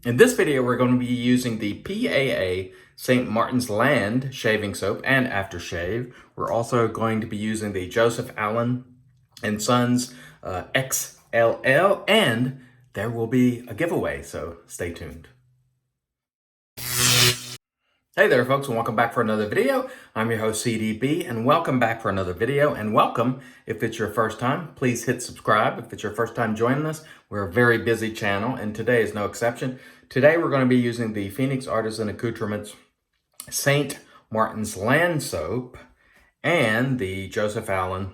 In this video, we're going to be using the PAA St. Martin's Land shaving soap and aftershave. We're also going to be using the Joseph Allen & Sons XLL, and there will be a giveaway, so stay tuned. Hey there folks, and welcome back for another video. I'm your host CDB, and welcome back for another video. And welcome, if it's your first time, please hit subscribe. If it's your first time joining us, we're a very busy channel, and today is no exception. Today we're going to be using the Phoenix Artisan Accoutrements St. Martin's Land Soap and the Joseph Allen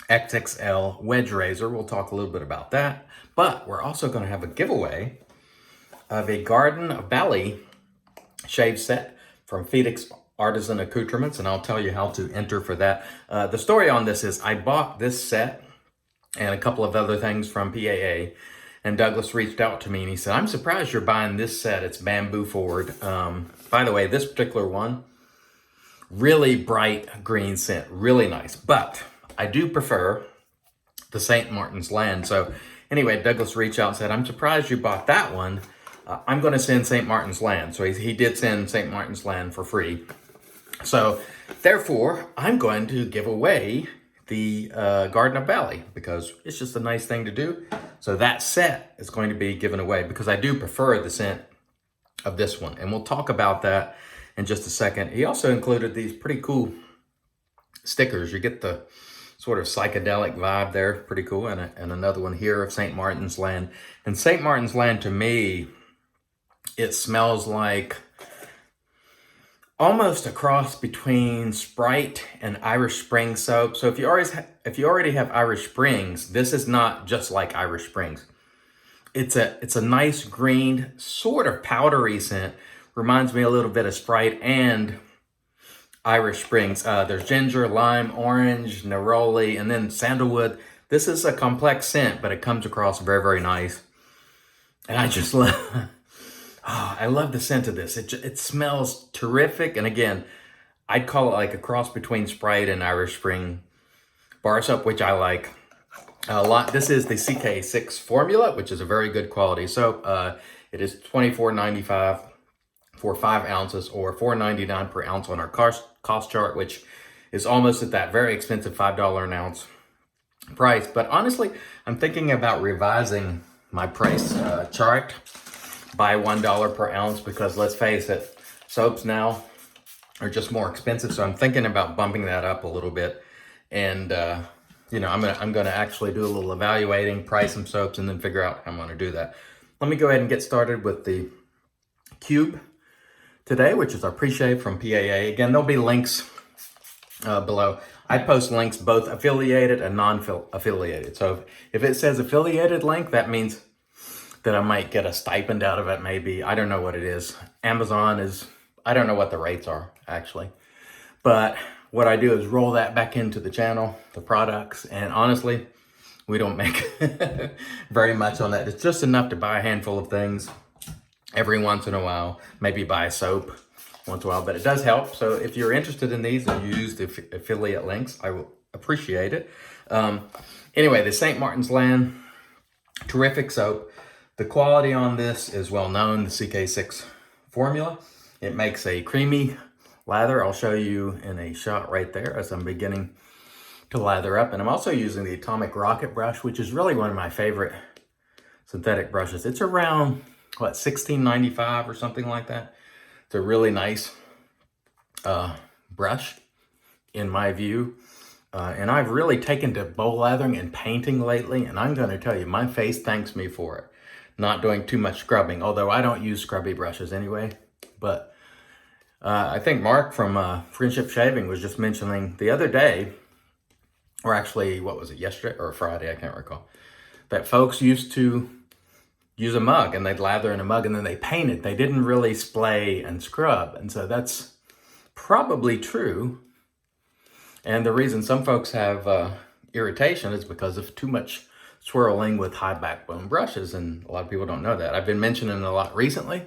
XXL Wedge Razor. We'll talk a little bit about that, but we're also going to have a giveaway of a Garden Valley shave set from Phoenix Artisan Accoutrements, and I'll tell you how to enter for that. The story on this is I bought this set and a couple of other things from PAA, and Douglas reached out to me and he said, I'm surprised you're buying this set. It's bamboo forward. By the way, this particular one, really bright green scent, really nice, but I do prefer the St. Martin's Land. So anyway, Douglas reached out and said, I'm surprised you bought that one. I'm going to send St. Martin's Land. So he did send St. Martin's Land for free. So therefore, I'm going to give away the Garden Valley because it's just a nice thing to do. So that set is going to be given away because I do prefer the scent of this one. And we'll talk about that in just a second. He also included these pretty cool stickers. You get the sort of psychedelic vibe there, pretty cool. And another one here of St. Martin's Land. And St. Martin's Land, to me, it smells like almost a cross between Sprite and Irish Spring soap. So if you already have Irish Springs, this is not just like Irish Springs. It's a nice green, sort of powdery scent. Reminds me a little bit of Sprite and Irish Springs. There's ginger, lime, orange, neroli, and then sandalwood. This is a complex scent, but it comes across very, very nice. And I just love... Oh, I love the scent of this. It smells terrific. And again, I'd call it like a cross between Sprite and Irish Spring bar soap, which I like a lot. This is the CK6 formula, which is a very good quality soap. It is $24.95 for 5 ounces or $4.99 per ounce on our cost chart, which is almost at that very expensive $5 an ounce price. But honestly, I'm thinking about revising my price chart by $1 per ounce because let's face it, soaps now are just more expensive. So I'm thinking about bumping that up a little bit. And, you know, I'm gonna actually do a little evaluating, price some soaps, and then figure out how I'm gonna do that. Let me go ahead and get started with the cube today, which is our pre-shave from PAA. Again, there'll be links below. I post links both affiliated and non-affiliated. So if it says affiliated link, that means that I might get a stipend out of it, maybe. I don't know what it is. Amazon is, I don't know what the rates are, actually. But what I do is roll that back into the channel, the products, and honestly, we don't make very much on that. It's just enough to buy a handful of things every once in a while, maybe buy a soap once in a while, but it does help. So if you're interested in these and use the affiliate links, I will appreciate it. Anyway, the St. Martin's Land, terrific soap. The quality on this is well known, the CK6 formula. It makes a creamy lather. I'll show you in a shot right there as I'm beginning to lather up. And I'm also using the Atomic Rocket brush, which is really one of my favorite synthetic brushes. It's around, what, $16.95 or something like that. It's a really nice brush, in my view. And I've really taken to bowl lathering and painting lately. And I'm going to tell you, my face thanks me for it. Not doing too much scrubbing, although I don't use scrubby brushes anyway. But I think Mark from Friendship Shaving was just mentioning the other day, or actually, what was it, yesterday or Friday, I can't recall, that folks used to use a mug and they'd lather in a mug and then they paint it. They didn't really splay and scrub. And so that's probably true. And the reason some folks have irritation is because of too much swirling with high backbone brushes, and a lot of people don't know that. I've been mentioning it a lot recently,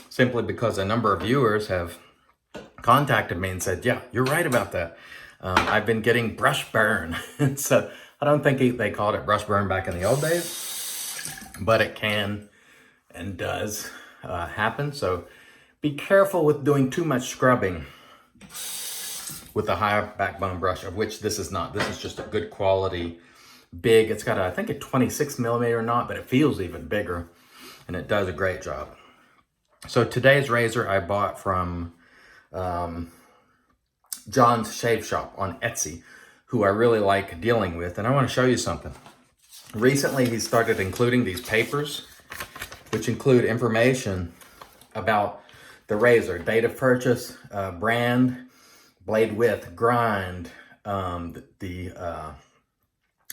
simply because a number of viewers have contacted me and said, yeah, you're right about that. I've been getting brush burn. So I don't think they called it brush burn back in the old days, but it can and does happen. So be careful with doing too much scrubbing with a high backbone brush, of which this is not. This is just a good quality, big. It's got, I think, a 26 millimeter knot, but it feels even bigger, and it does a great job. So today's razor I bought from John's Shave Shop on Etsy, who I really like dealing with, and I want to show you something. Recently, he started including these papers, which include information about the razor, date of purchase, brand, blade width, grind, the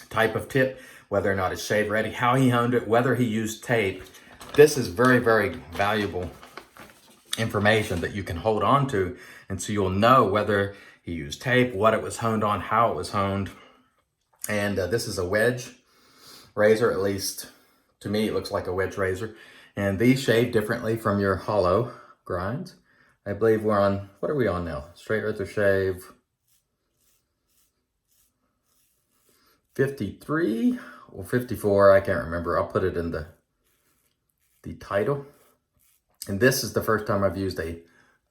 type of tip, whether or not it's shave ready, how he honed it, whether he used tape. This is very, very valuable information that you can hold on to, and so you'll know whether he used tape, what it was honed on, how it was honed. And this is a Wedge razor, at least to me it looks like a Wedge razor, and these shave differently from your hollow grinds. I believe we're on, what are we on now? Straight razor shave 53 or 54, I can't remember. I'll put it in the title. And this is the first time I've used a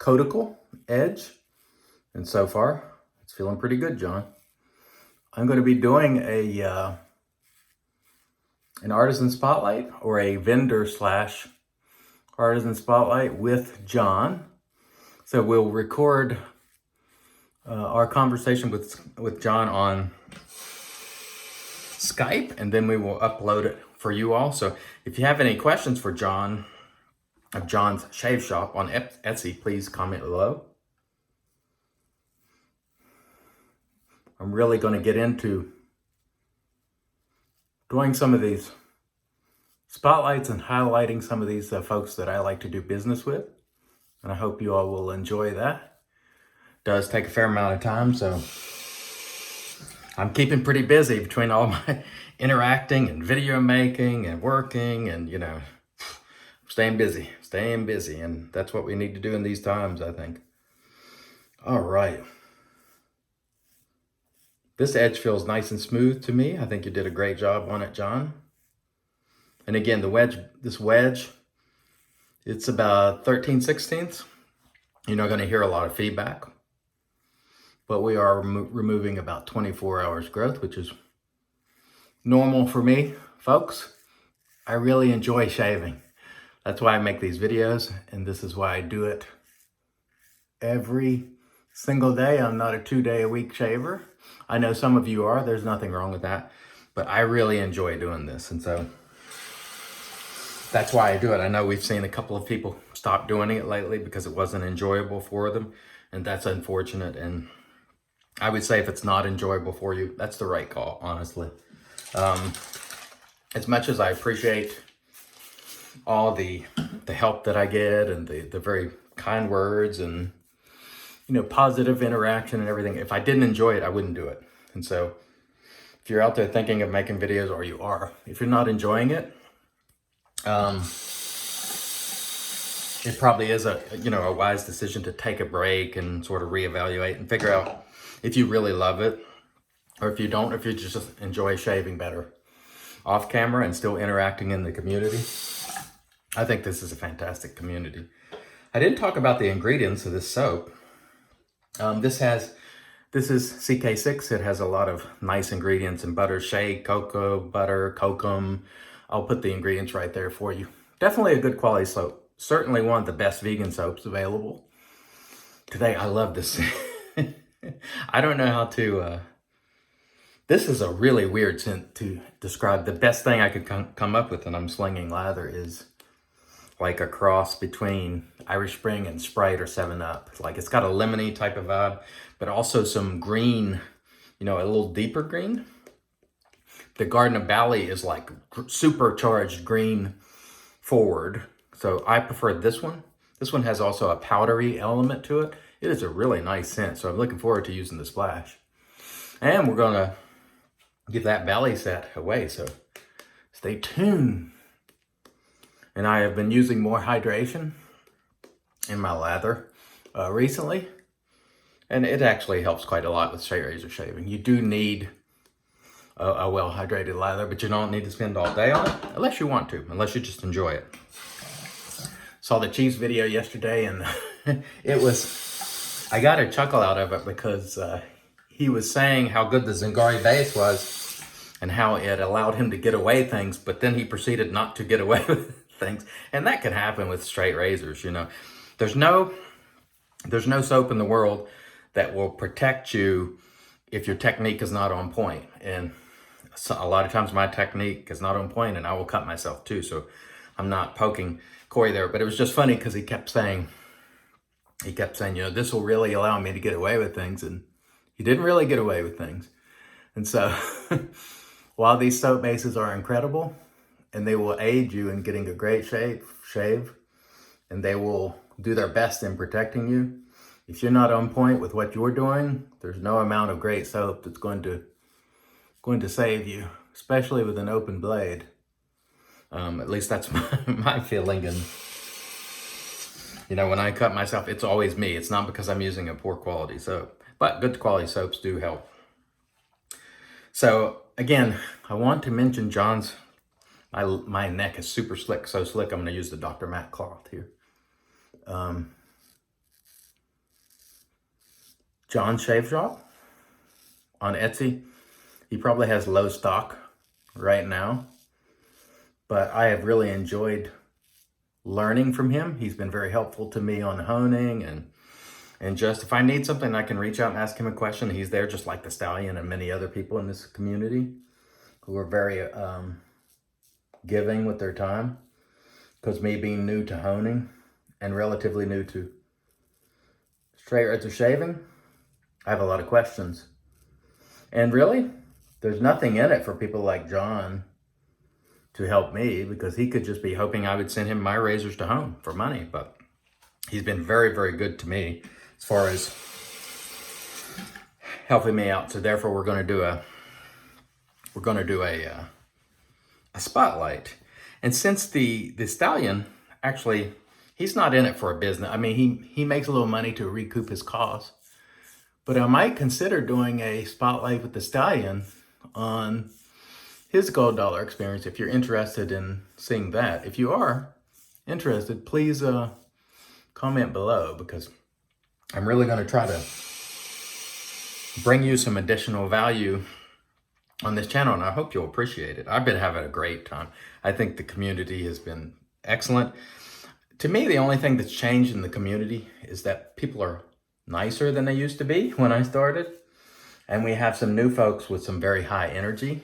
cuticle edge, and so far it's feeling pretty good, John. I'm going to be doing a an artisan spotlight, or a vendor / artisan spotlight with John. So we'll record our conversation with John on Skype, and then we will upload it for you all. So if you have any questions for John of John's Shave Shop on Etsy, please comment below. I'm really going to get into doing some of these spotlights and highlighting some of these folks that I like to do business with. And I hope you all will enjoy that. It does take a fair amount of time, so I'm keeping pretty busy between all my interacting and video making and working, and, you know, staying busy, and that's what we need to do in these times, I think. All right. This edge feels nice and smooth to me. I think you did a great job on it, John. And again, this wedge, it's about 13/16. You're not going to hear a lot of feedback, but we are removing about 24 hours growth, which is normal for me, folks. I really enjoy shaving. That's why I make these videos, and this is why I do it every single day. I'm not a 2-day-a-week shaver. I know some of you are. There's nothing wrong with that, but I really enjoy doing this, and so that's why I do it. I know we've seen a couple of people stop doing it lately because it wasn't enjoyable for them, and that's unfortunate. And I would say if it's not enjoyable for you, that's the right call, honestly. As much as I appreciate all the help that I get and the very kind words and, you know, positive interaction and everything, if I didn't enjoy it, I wouldn't do it. And so if you're out there thinking of making videos, or you are, if you're not enjoying it, it probably is a wise decision to take a break and sort of reevaluate and figure out if you really love it, or if you don't, if you just enjoy shaving better off camera and still interacting in the community. I think this is a fantastic community. I didn't talk about the ingredients of this soap. This is CK6. It has a lot of nice ingredients in butter, shea, cocoa, butter, kokum. I'll put the ingredients right there for you. Definitely a good quality soap. Certainly one of the best vegan soaps available today. I love this. I don't know how to, this is a really weird scent to describe. The best thing I could come up with, and I'm slinging lather, is like a cross between Irish Spring and Sprite or 7-Up. Like, it's got a lemony type of vibe, but also some green, you know, a little deeper green. The Garden of Bali is like supercharged green forward. So I prefer this one. This one has also a powdery element to it. It is a really nice scent. So I'm looking forward to using the splash. And we're gonna give that Bali set away. So stay tuned. And I have been using more hydration in my lather recently. And it actually helps quite a lot with straight razor shaving. You do need a well-hydrated lather, but you don't need to spend all day on it unless you want to, unless you just enjoy it. saw the Chiefs video yesterday, and I got a chuckle out of it because he was saying how good the Zingari base was and how it allowed him to get away things, but then he proceeded not to get away with things. And that can happen with straight razors, you know. There's no soap in the world that will protect you if your technique is not on point. And so a lot of times my technique is not on point, and I will cut myself too. So I'm not poking Corey there, but it was just funny because he kept saying, you know, this will really allow me to get away with things. And he didn't really get away with things. And so while these soap bases are incredible and they will aid you in getting a great shave, and they will do their best in protecting you, if you're not on point with what you're doing, there's no amount of great soap that's going to save you, especially with an open blade. At least that's my feeling. And you know, when I cut myself, it's always me. It's not because I'm using a poor quality soap, but good quality soaps do help. So again, I want to mention John's. My neck is super slick, so slick. I'm going to use the Dr. Matt cloth here. John's Shave Shop on Etsy. He probably has low stock right now, but I have really enjoyed learning from him. He's been very helpful to me on honing, and just if I need something, I can reach out and ask him a question. He's there just like the Stallion and many other people in this community who are very giving with their time, because me being new to honing and relatively new to straight razor shaving, I have a lot of questions. And really, there's nothing in it for people like John to help me, because he could just be hoping I would send him my razors to home for money. But he's been very, very good to me as far as helping me out. So therefore, we're going to do a spotlight. And since the Stallion, actually, he's not in it for a business. I mean, he makes a little money to recoup his costs. But I might consider doing a spotlight with the Stallion on his gold dollar experience, if you're interested in seeing that. If you are interested, please comment below, because I'm really going to try to bring you some additional value on this channel, and I hope you'll appreciate it. I've been having a great time. I think the community has been excellent. To me, the only thing that's changed in the community is that people are nicer than they used to be when I started. And we have some new folks with some very high energy.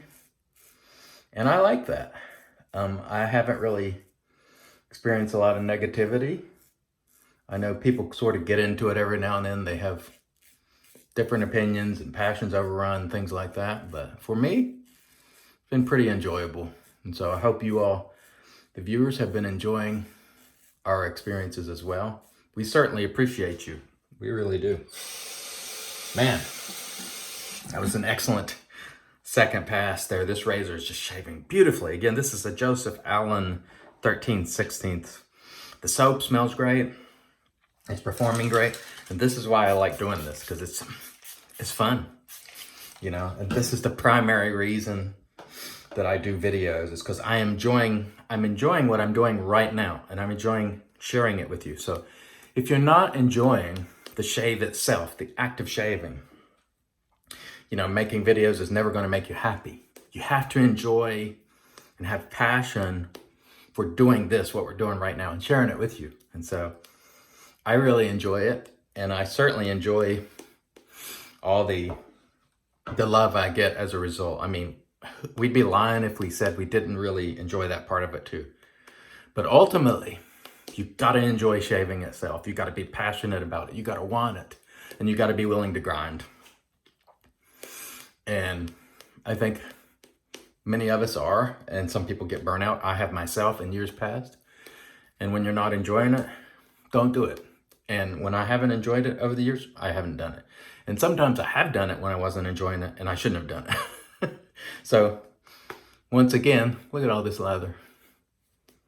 And I like that. I haven't really experienced a lot of negativity. I know people sort of get into it every now and then. They have different opinions and passions overrun, things like that. But for me, it's been pretty enjoyable. And so I hope you all, the viewers, have been enjoying our experiences as well. We certainly appreciate you. We really do. Man, that was an excellent second pass there. This razor is just shaving beautifully. Again, this is a Joseph Allen 13/16. The soap smells great. It's performing great. And this is why I like doing this, because it's fun, you know. And this is the primary reason that I do videos, is because I'm enjoying what I'm doing right now, and I'm enjoying sharing it with you. So if you're not enjoying the shave itself, the act of shaving, you know, making videos is never going to make you happy. You have to enjoy and have passion for doing this, what we're doing right now, and sharing it with you. And so I really enjoy it, and I certainly enjoy all the love I get as a result. I mean, we'd be lying if we said we didn't really enjoy that part of it too. But ultimately, you've got to enjoy shaving itself. You got to be passionate about it. You got to want it, and you got to be willing to grind. And I think many of us are, and some people get burnt out. I have myself in years past. And when you're not enjoying it, don't do it. And when I haven't enjoyed it over the years, I haven't done it. And sometimes I have done it when I wasn't enjoying it, and I shouldn't have done it. So once again, look at all this leather.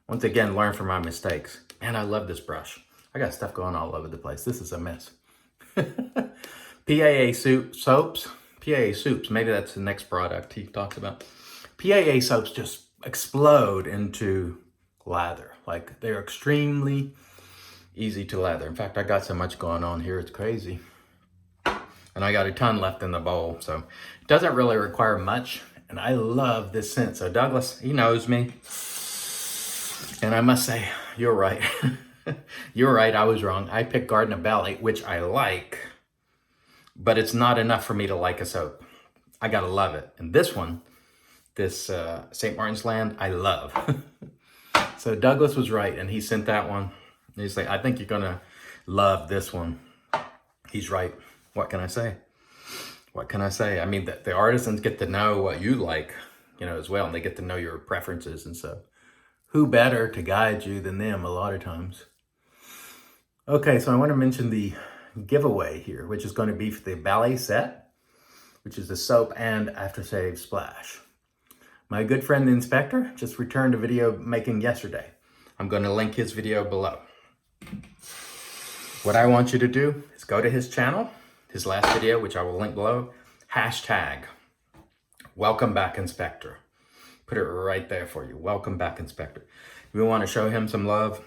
Once again, learn from my mistakes. Man, I love this brush. I got stuff going all over the place. This is a mess. PAA soaps. PAA soups, maybe that's the next product he talks about. PAA soaps just explode into lather. Like, they're extremely easy to lather. In fact, I got so much going on here, it's crazy. And I got a ton left in the bowl, so it doesn't really require much. And I love this scent. So Douglas, he knows me. And I must say, you're right. You're right, I was wrong. I picked Garden of Valley, which I like, but it's not enough for me to like a soap. I gotta love it. And this one, this St. Martin's Land, I love. So Douglas was right, and he sent that one. And he's like, I think you're gonna love this one. He's right. What can I say? What can I say? I mean, the artisans get to know what you like, you know, as well, and they get to know your preferences and stuff. Who better to guide you than them a lot of times? Okay, so I want to mention the giveaway here, which is going to be for the ballet set, which is the soap and aftershave splash. My good friend the inspector just returned a video making yesterday. I'm going to link his video below. What I want you to do is go to his channel, his last video, which I will link below, hashtag welcome back inspector. Put it right there for you. Welcome back, inspector. We want to show him some love.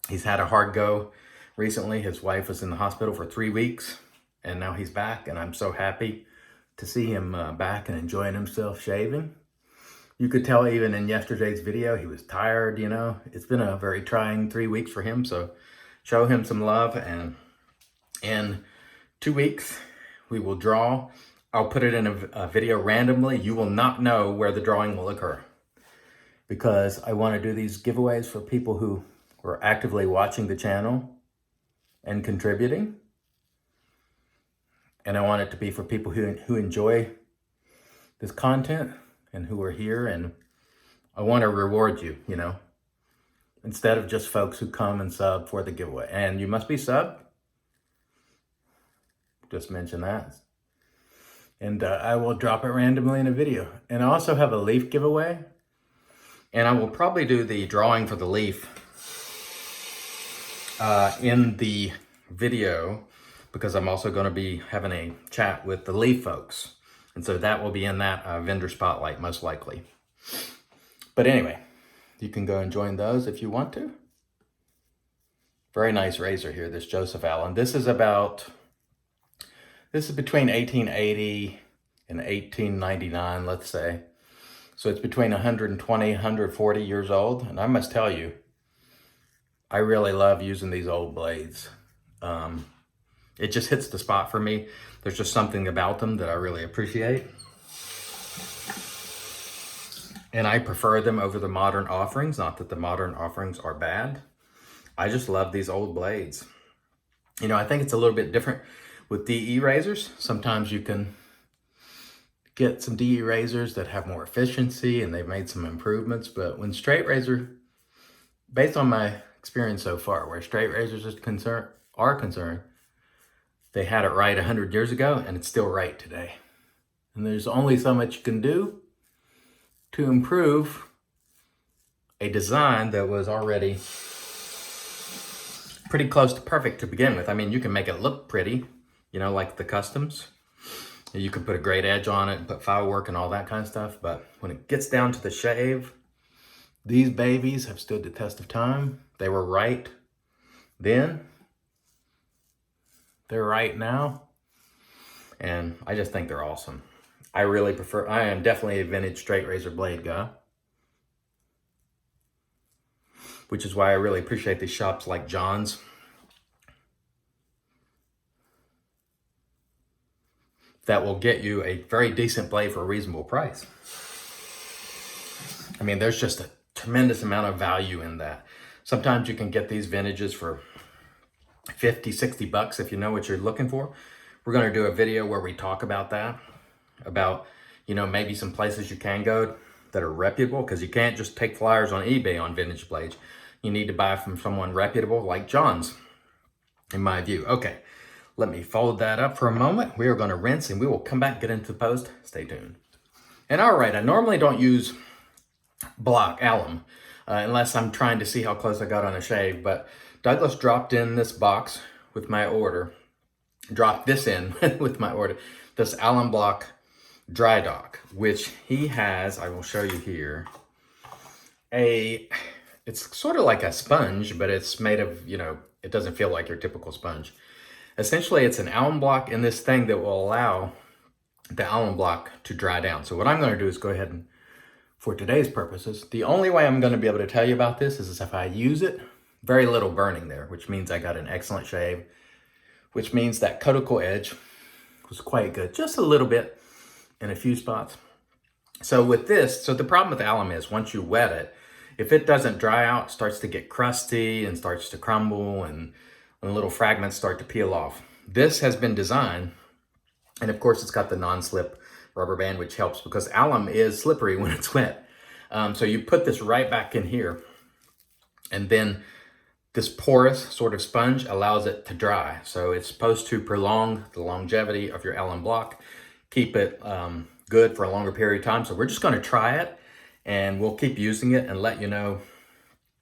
He's had a hard go recently. His wife was in the hospital for 3 weeks, and now he's back, and I'm so happy to see him back and enjoying himself shaving. You could tell even in yesterday's video, he was tired, you know. It's been a very trying 3 weeks for him, so show him some love, and in 2 weeks, we will draw. I'll put it in a video randomly. You will not know where the drawing will occur because I want to do these giveaways for people who are actively watching the channel and contributing. And I want it to be for people who enjoy this content and who are here. And I want to reward you, you know, instead of just folks who come and sub for the giveaway. And you must be subbed. Just mention that. And I will drop it randomly in a video. And I also have a leaf giveaway. And I will probably do the drawing for the leaf in the video because I'm also going to be having a chat with the leaf folks. And so that will be in that vendor spotlight most likely. But anyway, you can go and join those if you want to. Very nice razor here, this Joseph Allen. This is between 1880 and 1899, let's say. So it's between 120, 140 years old. And I must tell you, I really love using these old blades. It just hits the spot for me. There's just something about them that I really appreciate. And I prefer them over the modern offerings. Not that the modern offerings are bad. I just love these old blades. You know, I think it's a little bit different with DE razors. Sometimes you can get some DE razors that have more efficiency and they've made some improvements. But when straight razor, based on my experience so far, where straight razors are concerned, they had it right 100 years ago and it's still right today. And there's only so much you can do to improve a design that was already pretty close to perfect to begin with. I mean, you can make it look pretty, you know, like the customs. You could put a great edge on it and put file work and all that kind of stuff. But when it gets down to the shave, these babies have stood the test of time. They were right then. They're right now. And I just think they're awesome. I am definitely a vintage straight razor blade guy. Which is why I really appreciate these shops like John's. That will get you a very decent blade for a reasonable price. I mean, there's just a tremendous amount of value in that. Sometimes you can get these vintages for 50, 60 bucks if you know what you're looking for. We're going to do a video where we talk about that. About, you know, maybe some places you can go that are reputable, because you can't just take flyers on eBay on vintage blades. You need to buy from someone reputable like John's, in my view. Okay. Let me fold that up for a moment. We are going to rinse and we will come back and get into the post. Stay tuned. And all right, I normally don't use alum unless I'm trying to see how close I got on a shave. But Douglas dropped in this box with my order. Dropped this in with my order. This alum block dry dock, which he has, I will show you here, a it's sort of like a sponge, but it's made of, you know, it doesn't feel like your typical sponge. Essentially, it's an alum block in this thing that will allow the alum block to dry down. So what I'm going to do is go ahead and, for today's purposes, the only way I'm going to be able to tell you about this is if I use it, very little burning there, which means I got an excellent shave, which means that cuticle edge was quite good, just a little bit in a few spots. So with this, so the problem with alum is once you wet it, if it doesn't dry out, it starts to get crusty and starts to crumble and little fragments start to peel off. This has been designed, and of course it's got the non-slip rubber band, which helps because alum is slippery when it's wet. So you put this right back in here, and then this porous sort of sponge allows it to dry. So it's supposed to prolong the longevity of your alum block, keep it good for a longer period of time. So we're just going to try it, and we'll keep using it and let you know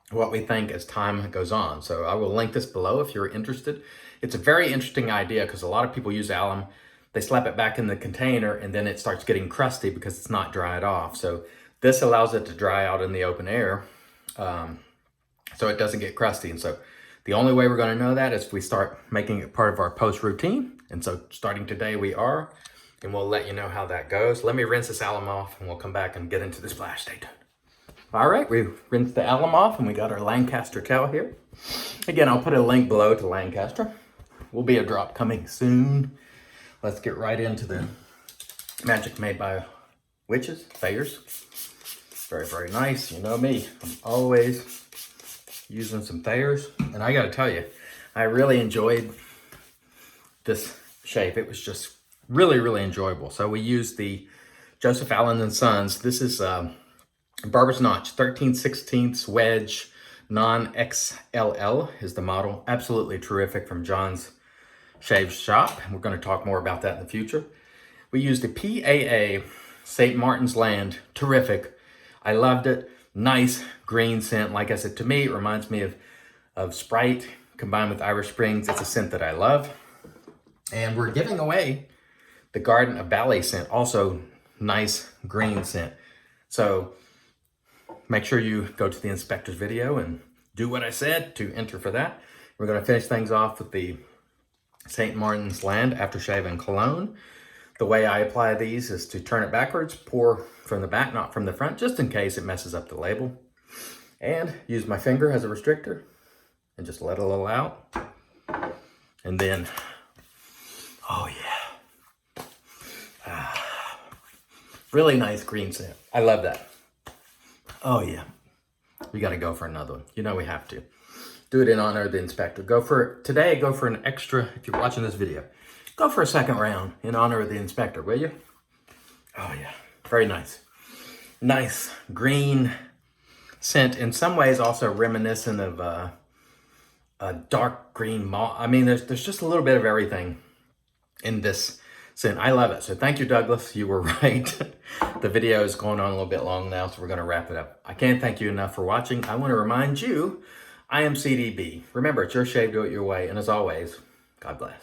what we think as time goes on. So I will link this below if you're interested. It's a very interesting idea because a lot of people use alum, they slap it back in the container and then it starts getting crusty because it's not dried off. So this allows it to dry out in the open air so it doesn't get crusty. And so the only way we're going to know that is if we start making it part of our post routine. And so starting today we are, and we'll let you know how that goes. Let me rinse this alum off and we'll come back and get into this flash. Stay tuned. All right, we rinsed the alum off and we got our Lancaster tail here. Again, I'll put a link below to Lancaster. Will be a drop coming soon. Let's get right into the magic made by witches, Thayers. Very, very nice. You know me, I'm always using some Thayers. And I gotta tell you, I really enjoyed this shave. It was just really, really enjoyable. So we used the Joseph Allen & Sons. This is Barber's Notch, 13/16 Wedge, non-XLL is the model. Absolutely terrific from John's Shave Shop. We're going to talk more about that in the future. We used the PAA St. Martin's Land. Terrific. I loved it. Nice green scent. Like I said, to me, it reminds me of Sprite combined with Irish Springs. It's a scent that I love. And we're giving away the Garden of Ballet scent. Also, nice green scent. So make sure you go to the inspector's video and do what I said to enter for that. We're going to finish things off with the St. Martin's Land Aftershave and Cologne. The way I apply these is to turn it backwards, pour from the back, not from the front, just in case it messes up the label. And use my finger as a restrictor and just let it a little out. And then, oh yeah. Really nice green scent. I love that. Oh yeah, we got to go for another one. You know we have to. Do it in honor of the inspector. Go for an extra, if you're watching this video, go for a second round in honor of the inspector, will you? Oh yeah, very nice. Nice green scent. In some ways also reminiscent of a dark green moss. I mean, there's just a little bit of everything in this scent. I love it. So thank you, Douglas. You were right. The video is going on a little bit long now, so we're going to wrap it up. I can't thank you enough for watching. I want to remind you, IAMCDB. Remember, it's your shave, do it your way. And as always, God bless.